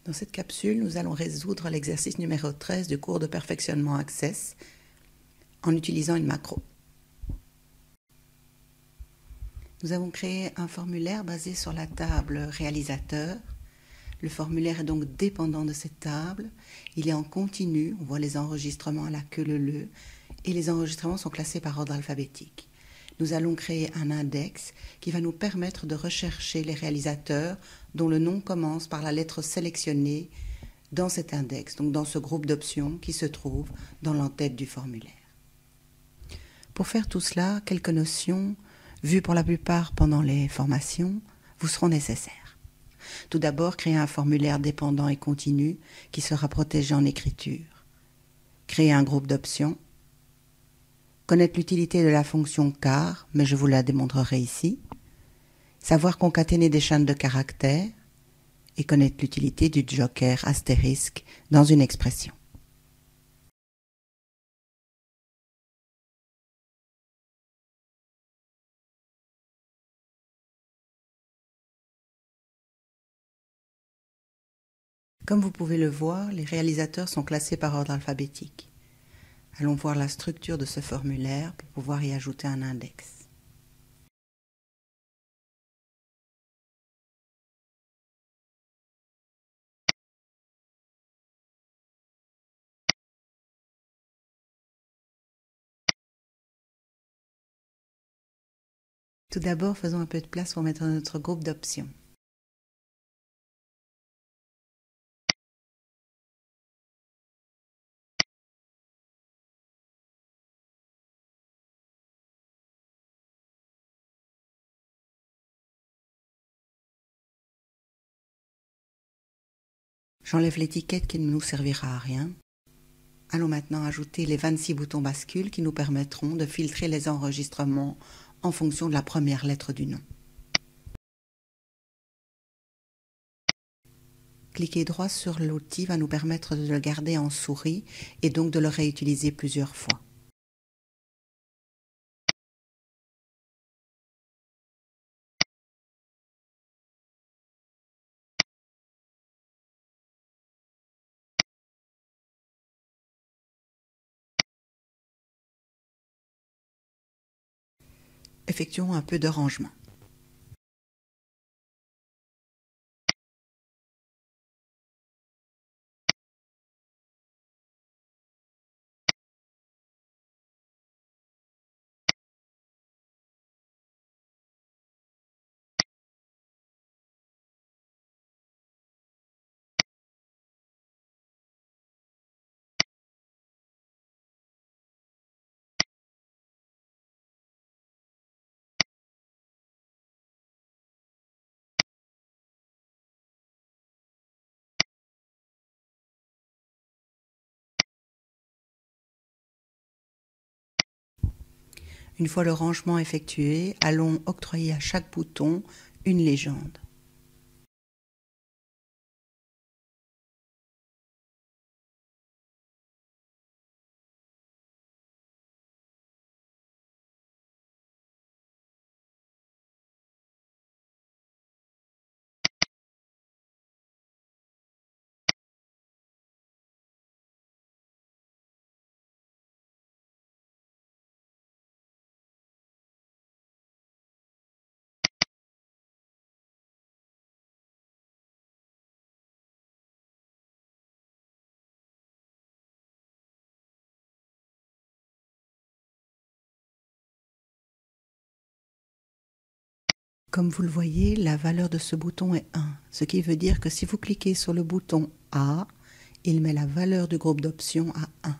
Dans cette capsule, nous allons résoudre l'exercice numéro 13 du cours de perfectionnement Access en utilisant une macro. Nous avons créé un formulaire basé sur la table réalisateur. Le formulaire est donc dépendant de cette table. Il est en continu, on voit les enregistrements à la queue leu et les enregistrements sont classés par ordre alphabétique. Nous allons créer un index qui va nous permettre de rechercher les réalisateurs dont le nom commence par la lettre sélectionnée dans cet index, donc dans ce groupe d'options qui se trouve dans l'entête du formulaire. Pour faire tout cela, quelques notions, vues pour la plupart pendant les formations, vous seront nécessaires. Tout d'abord, créer un formulaire dépendant et continu qui sera protégé en écriture. Créer un groupe d'options. Connaître l'utilité de la fonction car, mais je vous la démontrerai ici. Savoir concaténer des chaînes de caractères et connaître l'utilité du joker astérisque dans une expression. Comme vous pouvez le voir, les réalisateurs sont classés par ordre alphabétique. Allons voir la structure de ce formulaire pour pouvoir y ajouter un index. Tout d'abord, faisons un peu de place pour mettre notre groupe d'options. J'enlève l'étiquette qui ne nous servira à rien. Allons maintenant ajouter les 26 boutons bascule qui nous permettront de filtrer les enregistrements en fonction de la première lettre du nom. Cliquer droit sur l'outil va nous permettre de le garder en souris et donc de le réutiliser plusieurs fois. Effectuons un peu de rangement. Une fois le rangement effectué, allons octroyer à chaque bouton une légende. Comme vous le voyez, la valeur de ce bouton est 1, ce qui veut dire que si vous cliquez sur le bouton A, il met la valeur du groupe d'options à 1.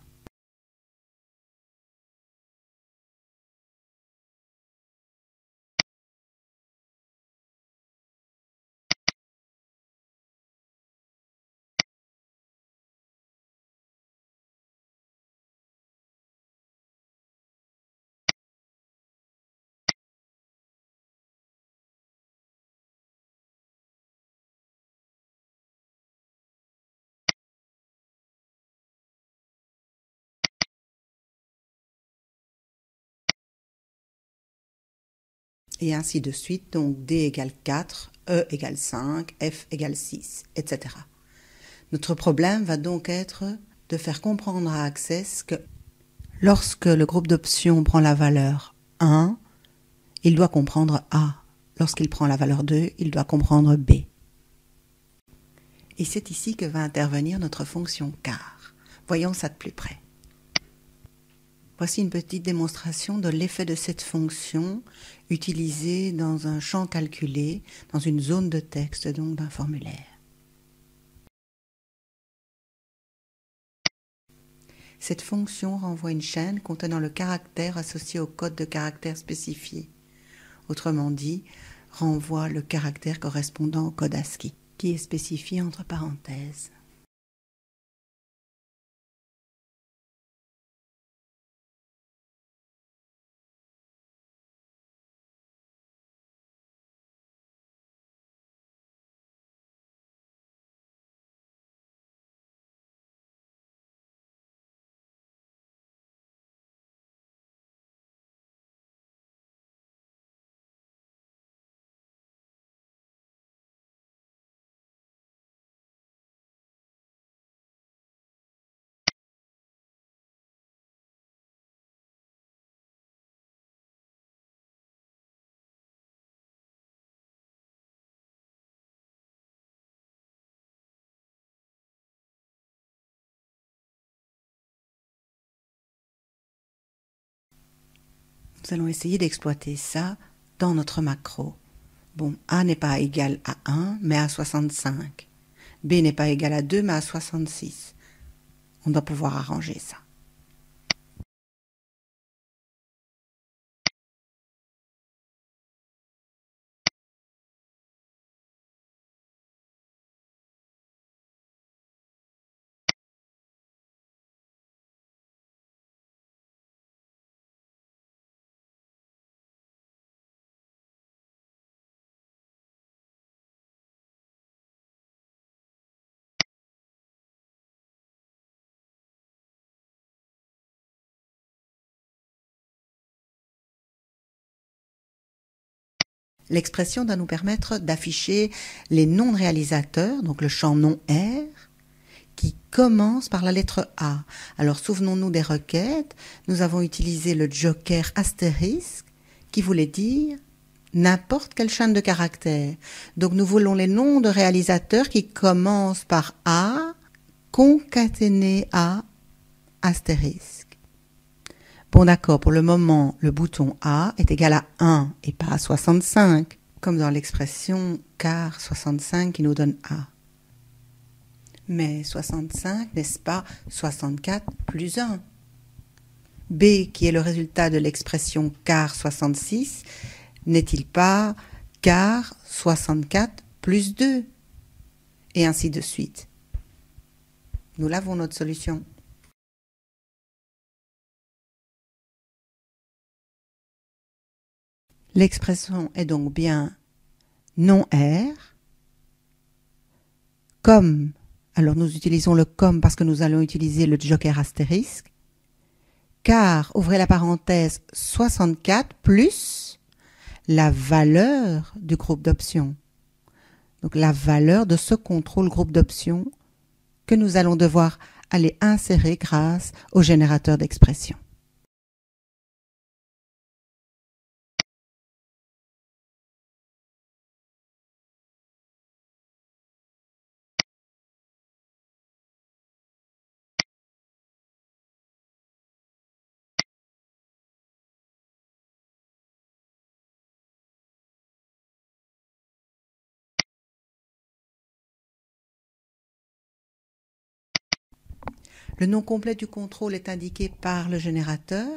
Et ainsi de suite, donc D égale 4, E égale 5, F égale 6, etc. Notre problème va donc être de faire comprendre à Access que lorsque le groupe d'options prend la valeur 1, il doit comprendre A. Lorsqu'il prend la valeur 2, il doit comprendre B. Et c'est ici que va intervenir notre fonction car. Voyons ça de plus près. Voici une petite démonstration de l'effet de cette fonction utilisée dans un champ calculé, dans une zone de texte donc d'un formulaire. Cette fonction renvoie une chaîne contenant le caractère associé au code de caractère spécifié. Autrement dit, renvoie le caractère correspondant au code ASCII, qui est spécifié entre parenthèses. Nous allons essayer d'exploiter ça dans notre macro. Bon, A n'est pas égal à 1, mais à 65. B n'est pas égal à 2, mais à 66. On doit pouvoir arranger ça. L'expression doit nous permettre d'afficher les noms de réalisateurs, donc le champ nom R, qui commence par la lettre A. Alors souvenons-nous des requêtes, nous avons utilisé le joker astérisque qui voulait dire n'importe quelle chaîne de caractères. Donc nous voulons les noms de réalisateurs qui commencent par A, concaténé à astérisque. Bon d'accord, pour le moment, le bouton A est égal à 1 et pas à 65, comme dans l'expression car 65 qui nous donne A. Mais 65, n'est-ce pas 64 plus 1? B, qui est le résultat de l'expression car 66, n'est-il pas car 64 plus 2? Et ainsi de suite. Nous l'avons notre solution. L'expression est donc bien non R, comme, alors nous utilisons le comme parce que nous allons utiliser le joker astérisque, car, ouvrez la parenthèse, 64 plus la valeur du groupe d'options. Donc la valeur de ce contrôle groupe d'options que nous allons devoir aller insérer grâce au générateur d'expression. Le nom complet du contrôle est indiqué par le générateur.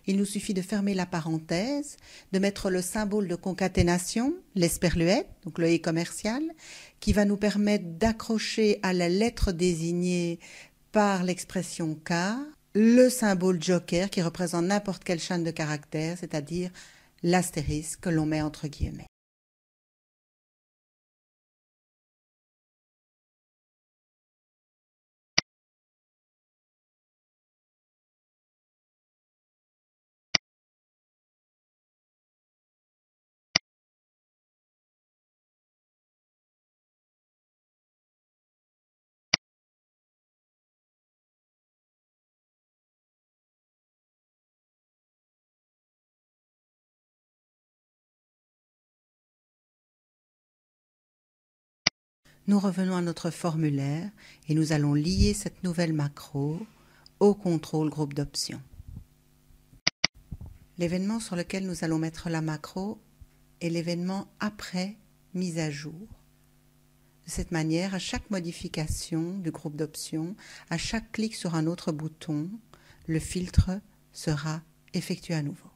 Il nous suffit de fermer la parenthèse, de mettre le symbole de concaténation, l'esperluette, donc le « et » commercial, qui va nous permettre d'accrocher à la lettre désignée par l'expression car le symbole joker qui représente n'importe quelle chaîne de caractères, c'est-à-dire l'astérisque que l'on met entre guillemets. Nous revenons à notre formulaire et nous allons lier cette nouvelle macro au contrôle groupe d'options. L'événement sur lequel nous allons mettre la macro est l'événement après mise à jour. De cette manière, à chaque modification du groupe d'options, à chaque clic sur un autre bouton, le filtre sera effectué à nouveau.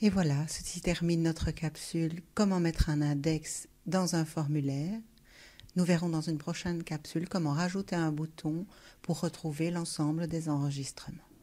Et voilà, ceci termine notre capsule « Comment mettre un index dans un formulaire ». Nous verrons dans une prochaine capsule comment rajouter un bouton pour retrouver l'ensemble des enregistrements.